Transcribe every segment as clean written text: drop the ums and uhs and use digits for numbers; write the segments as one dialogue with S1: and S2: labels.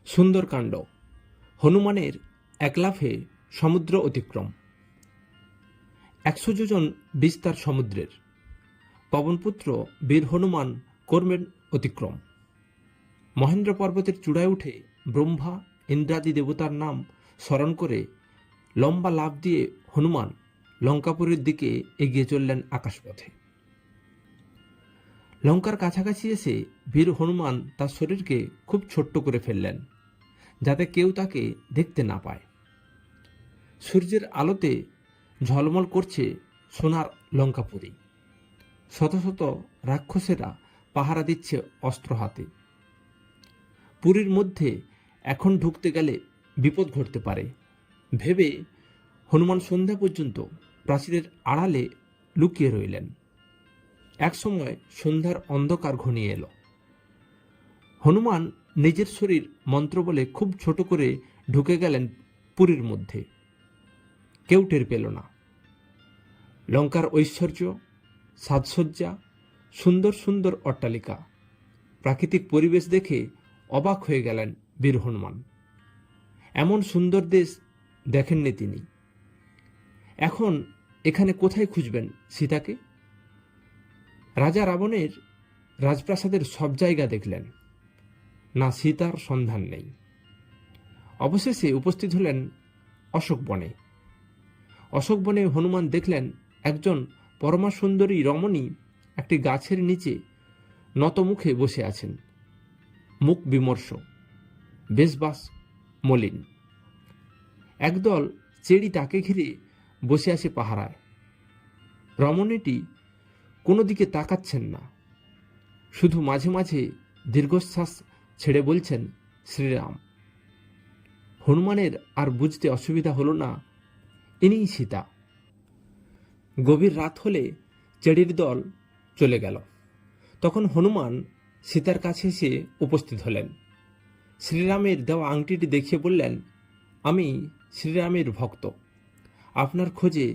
S1: সুন্দরকাণ্ড। হনুমানের এক লাফে সমুদ্র অতিক্রম। 100 যোজন বিস্তার সমুদ্রের। পবনপুত্র বীর হনুমান করবেন অতিক্রম। মহেন্দ্র পর্বতের চূড়ায় উঠে ব্রহ্মা ইন্দ্রাদি দেবতার নাম স্মরণ করে লম্বা লাফ দিয়ে হনুমান লঙ্কাপুরের দিকে এগিয়ে চললেন আকাশপথে। লঙ্কার কাছাকাছি এসে বীর হনুমান তার শরীরকে খুব ছোট্ট করে ফেললেন, যাতে কেউ তাকে দেখতে না পায়। সূর্যের আলোতে ঝলমল করছে সোনার লঙ্কাপুরী। শত শত রাক্ষসেরা পাহারা দিচ্ছে অস্ত্র হাতে। পুরীর মধ্যে এখন ঢুকতে গেলে বিপদ ঘটতে পারে ভেবে হনুমান সন্ধ্যা পর্যন্ত প্রাচীরের আড়ালে লুকিয়ে রইলেন। একসময় সন্ধ্যার অন্ধকার ঘনিয়ে এলো। হনুমান নিজের শরীর মন্ত্র বলে খুব ছোট করে ঢুকে গেলেন পুরীর মধ্যে। কেউ টের পেল না। লঙ্কার ঐশ্বর্য, সাজসজ্জা, সুন্দর সুন্দর অট্টালিকা, প্রাকৃতিক পরিবেশ দেখে অবাক হয়ে গেলেন বীর হনুমান। এমন সুন্দর দেশ দেখেননি তিনি। এখন এখানে কোথায় খুঁজবেন সীতাকে? রাজা রাবণের রাজপ্রাসাদের সব জায়গা দেখলেন, না সীতার সন্ধান নেই। অবশেষে উপস্থিত হলেন অশোক বনে। অশোক বনে হনুমান দেখলেন একজন পরমা সুন্দরী রমণী একটি গাছের নিচে নত মুখে বসে আছেন, মুখ বিমর্ষ, বেশবাস মলিন। একদল চেড়ি তাকে ঘিরে বসে আছে পাহারায়। রমণীটি কোনো দিকে তাকাচ্ছেন না, শুধু মাঝে মাঝে দীর্ঘশ্বাস ছেড়ে বলছেন শ্রীরাম। হনুমানের আর বুঝতে অসুবিধা হলো না ইনিই সীতা। গভীর রাত হলে চেড়ির দল চলে গেল। তখন হনুমান সীতার কাছে এসে উপস্থিত হলেন। শ্রীরামের দেওয়া আংটিটি দেখিয়ে বললেন, আমি শ্রীরামের ভক্ত, আপনার খোঁজে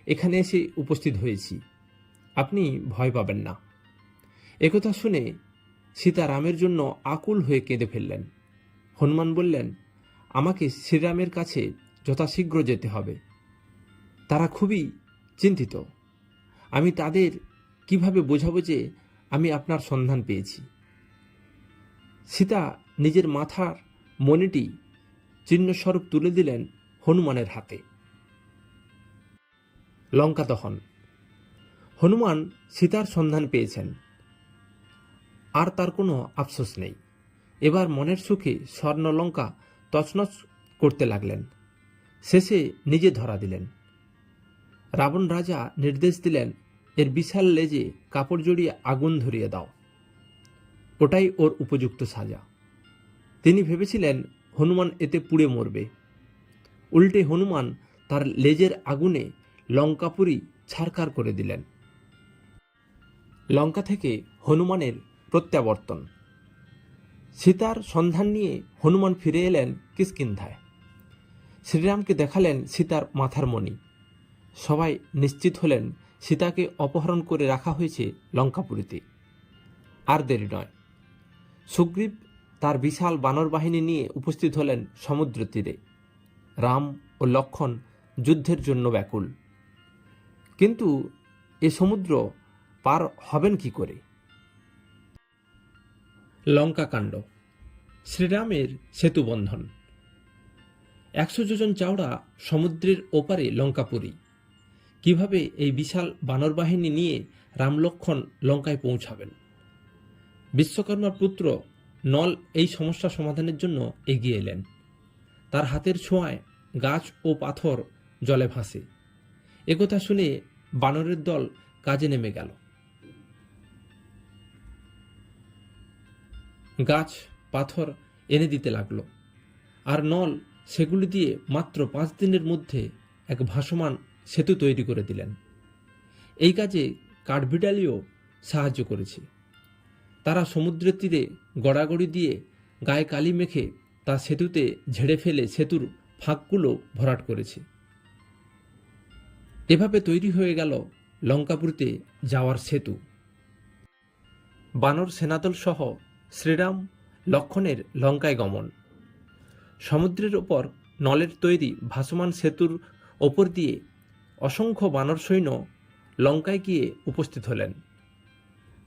S1: এখানে এসে উপস্থিত হয়েছি, আপনি ভয় পাবেন না। একথা শুনে সীতা রামের জন্য আকুল হয়ে কেঁদে ফেললেন। হনুমান বললেন, আমাকে শ্রীরামের কাছে যথাশীঘ্র যেতে হবে, তারা খুবই চিন্তিত। আমি তাদের কিভাবে বোঝাবো যে আমি আপনার সন্ধান পেয়েছি? সীতা নিজের মাথার মণিটি চিহ্নস্বরূপ তুলে দিলেন হনুমানের হাতে। লঙ্কা দহন। হনুমান সীতার সন্ধান পেয়েছেন, আর তার কোনো আফসোস নেই। এবার মনের সুখে স্বর্ণলঙ্কা তছনছ করতে লাগলেন। শেষে নিজে ধরা দিলেন। রাবণ রাজা নির্দেশ দিলেন, এর বিশাল লেজে কাপড় জড়িয়ে আগুন ধরিয়ে দাও, ওটাই ওর উপযুক্ত সাজা। তিনি ভেবেছিলেন হনুমান এতে পুড়ে মরবে। উল্টে হনুমান তার লেজের আগুনে লঙ্কাপুরী ছারখার করে দিলেন। লঙ্কা থেকে হনুমানের প্রত্যাবর্তন। সীতার সন্ধান নিয়ে হনুমান ফিরে এলেন কিষ্কিন্ধায়। শ্রীরামকে দেখালেন সীতার মাথার মণি। সবাই নিশ্চিত হলেন সীতাকে অপহরণ করে রাখা হয়েছে লঙ্কাপুরীতে। আর দেরি নয়, সুগ্রীব তার বিশাল বানর বাহিনী নিয়ে উপস্থিত হলেন সমুদ্র তীরে। রাম ও লক্ষ্মণ যুদ্ধের জন্য ব্যাকুল। কিন্তু এ সমুদ্র পার হবেন কি করে? লঙ্কাকাণ্ড। শ্রীরামের সেতু বন্ধন। 100 যোজন চওড়া সমুদ্রের ওপারে লঙ্কাপুরী। কিভাবে এই বিশাল বানর বাহিনী নিয়ে রাম লক্ষ্মণ লঙ্কায় পৌঁছাবেন? বিশ্বকর্মার পুত্র নল এই সমস্যা সমাধানের জন্য এগিয়ে এলেন। তার হাতের ছোঁয়ায় গাছ ও পাথর জলে ভাসে। একথা শুনে বানরের দল কাজে নেমে গেল। গাছ পাথর এনে দিতে লাগলো, আর নল সেগুলি দিয়ে মাত্র 5 দিনের মধ্যে এক ভাসমান সেতু তৈরি করে দিলেন। এই কাজে কাঠবিড়ালিও সাহায্য করেছে। তারা সমুদ্রের তীরে গড়াগড়ি দিয়ে গায়ে কালি মেখে তা সেতুতে ঝেড়ে ফেলে সেতুর ফাঁকগুলো ভরাট করেছে। এভাবে তৈরি হয়ে গেল লঙ্কাপুরীতে যাওয়ার সেতু। বানর সেনাদল সহ শ্রীরাম লক্ষ্মণের লঙ্কায় গমন। সমুদ্রের ওপর নলের তৈরি ভাসমান সেতুর ওপর দিয়ে অসংখ্য বানর সৈন্য লঙ্কায় গিয়ে উপস্থিত হলেন।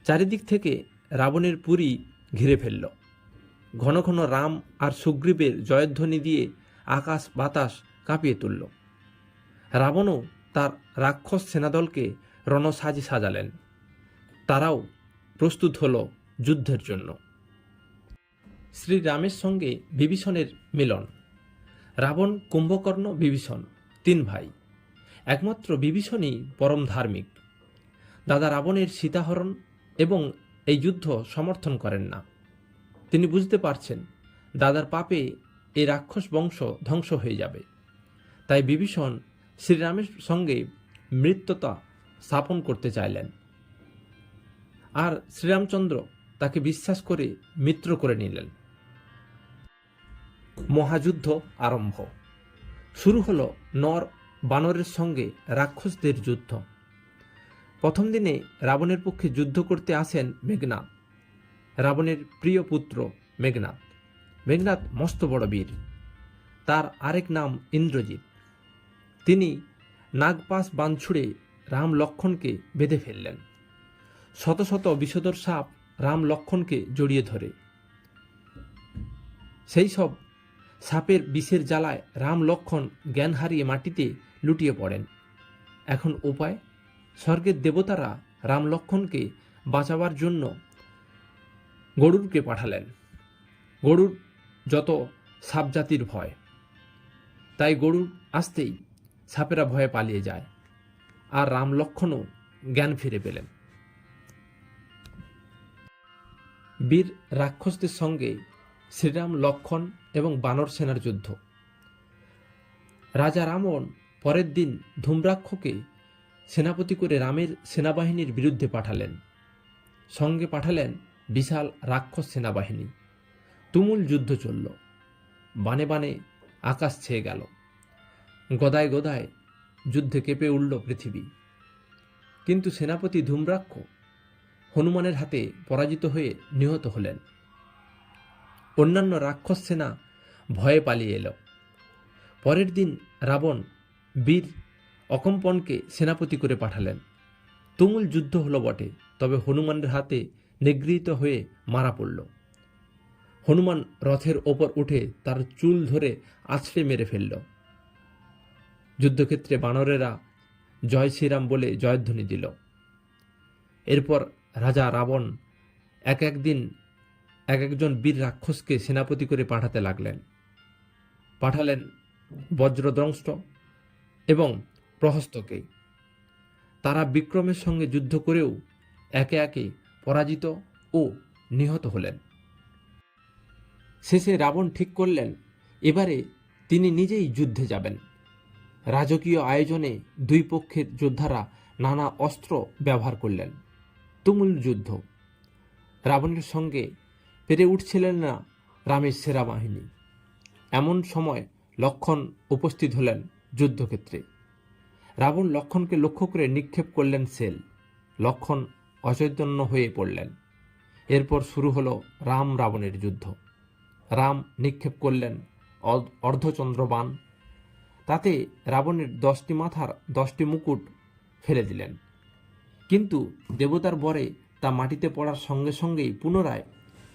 S1: চারিদিক থেকে রাবণের পুরী ঘিরে ফেলল। ঘন ঘন রাম আর সুগ্রীবের জয়ধ্বনি দিয়ে আকাশ বাতাস কাঁপিয়ে তুলল। রাবণও তার রাক্ষস সেনাদলকে রণসাজে সাজালেন। তারাও প্রস্তুত হল যুদ্ধের জন্য। শ্রীরামের সঙ্গে বিভীষণের মিলন। রাবণ, কুম্ভকর্ণ, বিভীষণ 3 ভাই। একমাত্র বিভীষণই পরম ধার্মিক। দাদা রাবণের সীতাহরণ এবং এই যুদ্ধ সমর্থন করেন না। তিনি বুঝতে পারছেন দাদার পাপে এই রাক্ষস বংশ ধ্বংস হয়ে যাবে। তাই বিভীষণ শ্রীরামের সঙ্গে মিত্রতা স্থাপন করতে চাইলেন, আর শ্রীরামচন্দ্র তাকে বিশ্বাস করে মিত্র করে নিলেন। মহাযুদ্ধ আরম্ভ। শুরু হলো নর বানরের সঙ্গে রাক্ষসদের যুদ্ধ। প্রথম দিনে রাবণের পক্ষে যুদ্ধ করতে আসেন মেঘনাদ, রাবণের প্রিয় পুত্র মেঘনাদ। মেঘনাদ মস্ত বড় বীর। তার আরেক নাম ইন্দ্রজিৎ। তিনি নাগপাশ বাণ ছুঁড়ে রাম লক্ষ্মণকে বেঁধে ফেললেন। শত শত বিষধর সাপ রাম লক্ষ্মণকে জড়িয়ে ধরে। সেই সব সাপের বিষের জ্বালায় রাম লক্ষ্মণ জ্ঞান হারিয়ে মাটিতে লুটিয়ে পড়েন। এখন উপায়? স্বর্গের দেবতারা রাম লক্ষ্মণকে বাঁচাবার জন্য গরুরকে পাঠালেন। গরুর যত সাপ জাতির ভয়, তাই গরুর আসতেই সাপেরা ভয়ে পালিয়ে যায়, আর রাম লক্ষ্মণও জ্ঞান ফিরে পেলেন। বীর রাক্ষসদের সঙ্গে শ্রীরাম, লক্ষ্মণ এবং বানর সেনার যুদ্ধ। রাজা রাবণ পরের দিন ধূম্রাক্ষকে সেনাপতি করে রামের সেনাবাহিনীর বিরুদ্ধে পাঠালেন। সঙ্গে পাঠালেন বিশাল রাক্ষস সেনাবাহিনী। তুমুল যুদ্ধ চলল। বানে বানে আকাশ ছেয়ে গেল। গদায় গদায় যুদ্ধে কেঁপে উঠল পৃথিবী। কিন্তু সেনাপতি ধূম্রাক্ষ হনুমানের হাতে পরাজিত হয়ে নিহত হলেন। অন্যান্য রাক্ষস সেনা ভয়ে পালিয়ে এল। পরের দিন রাবণ বীর অকম্পনকে সেনাপতি করে পাঠালেন। তুমুল যুদ্ধ হলো বটে, তবে হনুমানের হাতে নিগৃহীত হয়ে মারা পড়ল। হনুমান রথের ওপর উঠে তার চুল ধরে আছড়ে মেরে ফেলল। যুদ্ধক্ষেত্রে বানরেরা জয় শ্রীরাম বলে জয়ধ্বনি দিল। এরপর রাজা রাবণ একদিন একজন বীর রাক্ষসকে সেনাপতি করে পাঠাতে লাগলেন। পাঠালেন বজ্রদংষ্ট এবং প্রহস্তকে। তারা বিক্রমের সঙ্গে যুদ্ধ করেও একে একে পরাজিত ও নিহত হলেন। শেষে রাবণ ঠিক করলেন এবারে তিনি নিজেই যুদ্ধে যাবেন। রাজকীয় আয়োজনে দুই পক্ষের যোদ্ধারা নানা অস্ত্র ব্যবহার করলেন। তুমুল যুদ্ধ। রাবণের সঙ্গে পেরে উঠছিলেন না রামের সেনাবাহিনী। এমন সময় লক্ষ্মণ উপস্থিত হলেন যুদ্ধক্ষেত্রে। রাবণ লক্ষ্মণকে লক্ষ্য করে নিক্ষেপ করলেন সেল। লক্ষ্মণ অচৈতন্য হয়ে পড়লেন। এরপর শুরু হলো রাম রাবণের যুদ্ধ। রাম নিক্ষেপ করলেন অর্ধচন্দ্র বাণ। তাতে রাবণের 10টি মাথার 10টি মুকুট ফেলে দিলেন। কিন্তু দেবতার বরে তা মাটিতে পড়ার সঙ্গে সঙ্গেই পুনরায়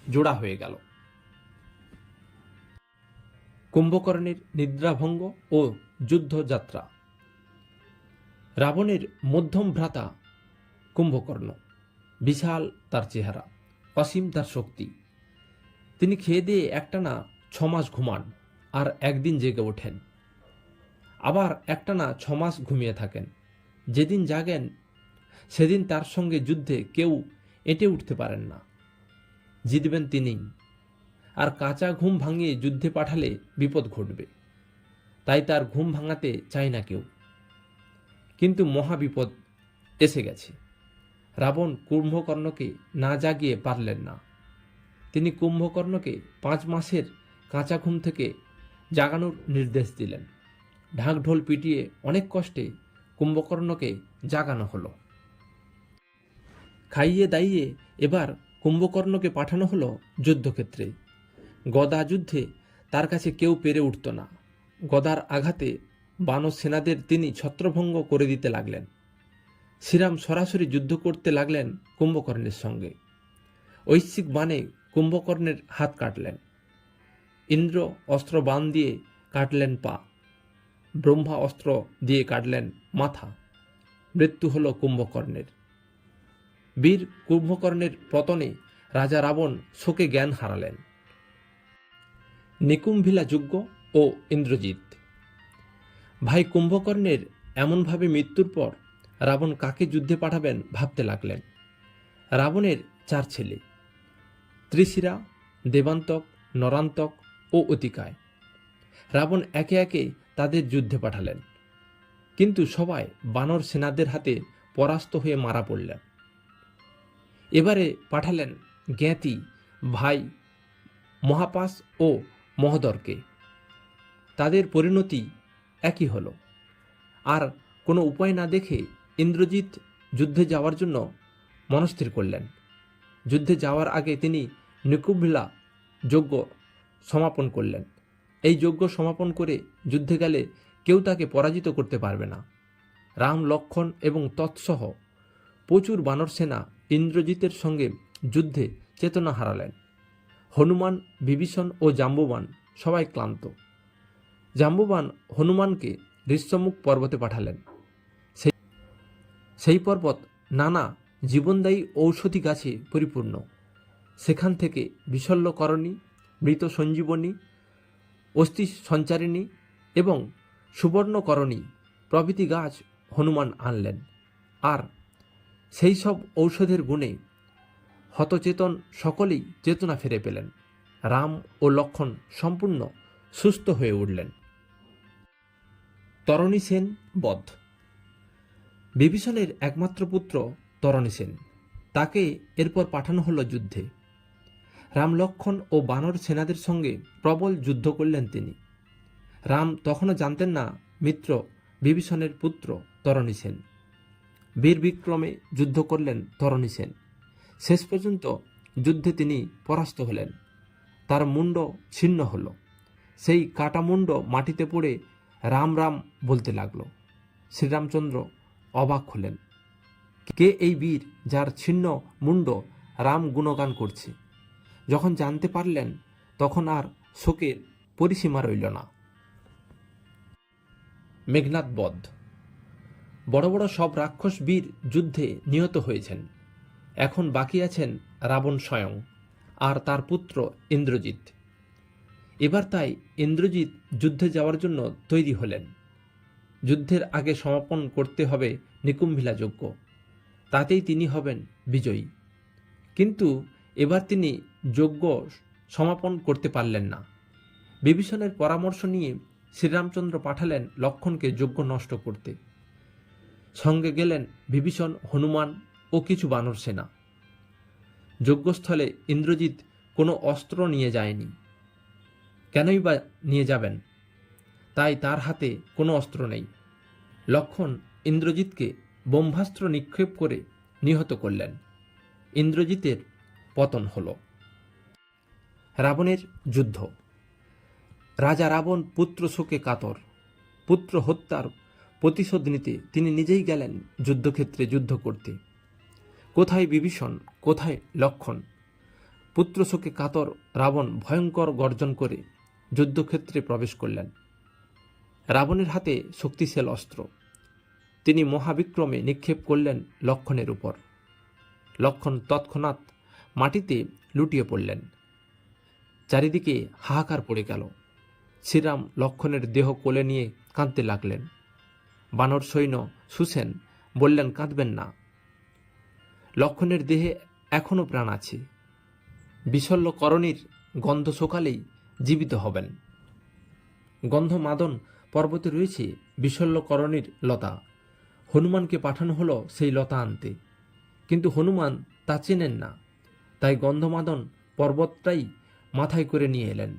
S1: জোড়া হয়ে গেল। কুম্ভকর্ণের নিদ্রাভঙ্গ ও যুদ্ধযাত্রা। রাবণের মধ্যম ভ্রাতা কুম্ভকর্ণ। বিশাল তার চেহারা, অসীম তার শক্তি। তিনি খেয়ে দিয়ে একটানা 6 মাস ঘুমান, আর একদিন জেগে ওঠেন। আবার একটানা 6 মাস ঘুমিয়ে থাকেন। যেদিন জাগেন সেদিন তার সঙ্গে যুদ্ধে কেউ এঁটে উঠতে পারেন না। জিতবেন তিনিই। আর কাঁচা ঘুম ভাঙিয়ে যুদ্ধে পাঠালে বিপদ ঘটবে, তাই তার ঘুম ভাঙাতে চায় না কেউ। কিন্তু মহাবিপদ এসে গেছে। রাবণ কুম্ভকর্ণকে না জাগিয়ে পারলেন না। তিনি কুম্ভকর্ণকে 5 মাসের কাঁচা ঘুম থেকে জাগানোর নির্দেশ দিলেন। ঢাকঢোল পিটিয়ে অনেক কষ্টে কুম্ভকর্ণকে জাগানো হলো। খাইয়ে দাইয়ে এবার কুম্ভকর্ণকে পাঠানো হলো যুদ্ধক্ষেত্রে। গদা যুদ্ধে তার কাছে কেউ পেরে উঠত না। গদার আঘাতে বানর সেনাদের তিনি ছত্রভঙ্গ করে দিতে লাগলেন। শ্রীরাম সরাসরি যুদ্ধ করতে লাগলেন কুম্ভকর্ণের সঙ্গে। ঐশ্বিক বাণে কুম্ভকর্ণের হাত কাটলেন। ইন্দ্র অস্ত্র বাণ দিয়ে কাটলেন পা। ব্রহ্মা অস্ত্র দিয়ে কাটলেন মাথা। মৃত্যু হল কুম্ভকর্ণের। বীর কুম্ভকর্ণের পতনে রাজা রাবণ শোকে জ্ঞান হারালেন। নিকুম্ভিলা যজ্ঞ ও ইন্দ্রজিৎ। ভাই কুম্ভকর্ণের এমনভাবে মৃত্যুর পর রাবণ কাকে যুদ্ধে পাঠাবেন ভাবতে লাগলেন। রাবণের 4 ছেলে, ত্রিশিরা, দেবান্তক, নরান্তক ও অতিকায়। রাবণ একে একে তাদের যুদ্ধে পাঠালেন, কিন্তু সবাই বানর সেনাদের হাতে পরাস্ত হয়ে মারা পড়লেন। এবারে পাঠালেন জ্ঞাতি ভাই মহাপাশ ও মহোদরকে। তাদের পরিণতি একই হল। আর কোনো উপায় না দেখে ইন্দ্রজিৎ যুদ্ধে যাওয়ার জন্য মনস্থির করলেন। যুদ্ধে যাওয়ার আগে তিনি নিকুম্ভিলা যজ্ঞ সমাপন করলেন। এই যজ্ঞ সমাপন করে যুদ্ধে গেলে কেউ তাকে পরাজিত করতে পারবে না। রাম, লক্ষ্মণ এবং তৎসহ প্রচুর বানর সেনা ইন্দ্রজিতের সঙ্গে যুদ্ধে চেতনা হারালেন। হনুমান, বিভীষণ ও জাম্বুবান সবাই ক্লান্ত। জাম্বুবান হনুমানকে ঋষ্যমুখ পর্বতে পাঠালেন। সেই পর্বত নানা জীবনদায়ী ঔষধি গাছে পরিপূর্ণ। সেখান থেকে বিশল্যকরণী, মৃত সঞ্জীবনী, অস্থি সঞ্চারিণী এবং সুবর্ণকরণী প্রভৃতি গাছ হনুমান আনলেন। আর সেই সব ঔষধের গুণে হতচেতন সকলেই চেতনা ফিরে পেলেন। রাম ও লক্ষ্মণ সম্পূর্ণ সুস্থ হয়ে উঠলেন। তরণী সেন বধ। বিভীষণের একমাত্র পুত্র তরণী সেন, তাকে এরপর পাঠানো হলো যুদ্ধে। রাম, লক্ষ্মণ ও বানর সেনাদের সঙ্গে প্রবল যুদ্ধ করলেন তিনি। রাম তখনও জানতেন না মিত্র বিভীষণের পুত্র তরণী সেন। বীর বিক্রমে যুদ্ধ করলেন তরণী সেন। শেষ পর্যন্ত যুদ্ধে তিনি পরাস্ত হলেন। তার মুন্ড ছিন্ন হল। সেই কাটা মুন্ড মাটিতে পড়ে রাম রাম বলতে লাগলো। শ্রীরামচন্দ্র অবাক হলেন। কে এই বীর যার ছিন্ন মুন্ড রাম গুণগান করছে? যখন জানতে পারলেন তখন আর শোকের পরিসীমা রইল না। মেঘনাদ বধ। বড় বড় সব রাক্ষস বীর যুদ্ধে নিহত হয়েছেন। এখন বাকি আছেন রাবণ স্বয়ং আর তার পুত্র ইন্দ্রজিৎ। এবার তাই ইন্দ্রজিৎ যুদ্ধে যাওয়ার জন্য তৈরি হলেন। যুদ্ধের আগে সমাপন করতে হবে নিকুম্ভিলা যজ্ঞ, তাতেই তিনি হবেন বিজয়ী। কিন্তু এবার তিনি যজ্ঞ সমাপন করতে পারলেন না। বিভীষণের পরামর্শ নিয়ে শ্রীরামচন্দ্র পাঠালেন লক্ষ্মণকে যজ্ঞ নষ্ট করতে। সঙ্গে গেলেন বিভীষণ, হনুমান ও কিছু বানর সেনা। যজ্ঞস্থলে ইন্দ্রজিৎ কোনো অস্ত্র নিয়ে যায়নি। কেনই বা নিয়ে যাবেন? তাই তার হাতে কোনো অস্ত্র নেই। লক্ষ্মণ ইন্দ্রজিৎকে ব্রহ্মাস্ত্র নিক্ষেপ করে নিহত করলেন। ইন্দ্রজিতের পতন হল। রাবণের যুদ্ধ। রাজা রাবণ পুত্র শোকে কাতর। পুত্র হত্যার প্রতিশোধ নিতে তিনি নিজেই গেলেন যুদ্ধক্ষেত্রে যুদ্ধ করতে। কোথায় বিভীষণ, কোথায় লক্ষ্মণ? পুত্র শোকে কাতর রাবণ ভয়ঙ্কর গর্জন করে যুদ্ধক্ষেত্রে প্রবেশ করলেন। রাবণের হাতে শক্তিশাল অস্ত্র। তিনি মহাবিক্রমে নিক্ষেপ করলেন লক্ষ্মণের উপর। লক্ষ্মণ তৎক্ষণাৎ মাটিতে লুটিয়ে পড়লেন। চারিদিকে হাহাকার পড়ে গেল। শ্রীরাম লক্ষ্মণের দেহ কোলে নিয়ে কাঁদতে লাগলেন। বানর সৈন্য সুসেন বললেন, কাঁদবেন না, লক্ষ্মণের দেহে এখনও প্রাণ আছে। বিশল্যকরণীর গন্ধ শোকালেই জীবিত হবেন। গন্ধমাদন পর্বতে রয়েছে বিশল্যকরণীর লতা। হনুমানকে পাঠানো হলো সেই লতা আনতে, কিন্তু হনুমান তা চেনেন না। তাই গন্ধমাদন পর্বতটাই মাথায় করে নিয়ে এলেন।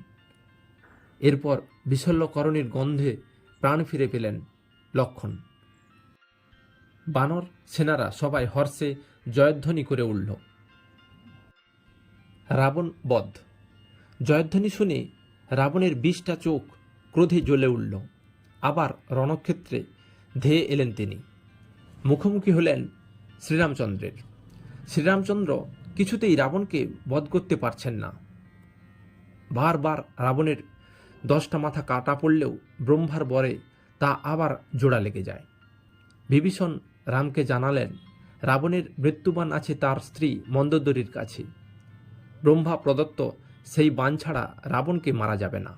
S1: এরপর বিশল্যকরণীর গন্ধে প্রাণ ফিরে পেলেন লক্ষ্মণ। বানর সেনারা সবাই হর্ষে জয়ধ্বনি করে উঠল। রাবণ বধ। জয়ধ্বনি শুনে রাবণের 20টা চোখ ক্রোধে জ্বলে উঠল। আবার রণক্ষেত্রে ধেয়ে এলেন তিনি। মুখোমুখি হলেন শ্রীরামচন্দ্রের। শ্রীরামচন্দ্র কিছুতেই রাবণকে বধ করতে পারছেন না। বারবার রাবণের 10টা মাথা কাটা পড়লেও ব্রহ্মার বরে তা আবার জোড়া লেগে যায়। বিভীষণ রামকে জানালেন রাবণের মৃত্যুবাণ আছে তার স্ত্রী মন্দোদরীর কাছে। ব্রহ্মা প্রদত্ত সেই বাণ ছাড়া রাবণকে মারা যাবে না।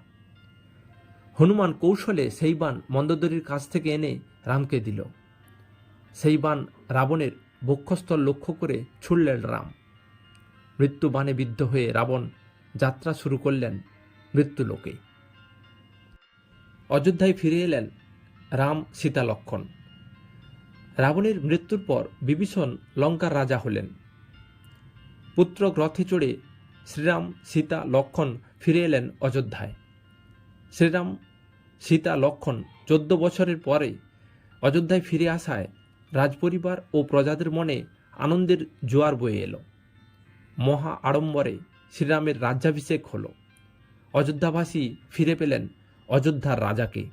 S1: হনুমান কৌশলে সেই বাণ মন্দোদরীর কাছ থেকে এনে রামকে দিল। সেই বাণ রাবণের বক্ষস্থল লক্ষ্য করে ছুড়লেন রাম। মৃত্যুবাণে বিদ্ধ হয়ে রাবণ যাত্রা শুরু করলেন মৃত্যুলোকে। অযোধ্যায় ফিরে এলেন রাম, সীতা, লক্ষ্মণ। রাবণের মৃত্যুর পর বিভীষণ লঙ্কার রাজা হলেন। পুত্র রথে চড়ে শ্রীরাম, সীতা, লক্ষ্মণ ফিরে এলেন অযোধ্যায়। শ্রীরাম, সীতা, লক্ষ্মণ 14 বছরের পরে অযোধ্যায় ফিরে আসায় রাজপরিবার ও প্রজাদের মনে আনন্দের জোয়ার বয়ে এলো। মহা আড়ম্বরে শ্রীরামের রাজ্যাভিষেক হলো। অযোধ্যাবাসী ফিরে পেলেন অযোধ্যার রাজাকে।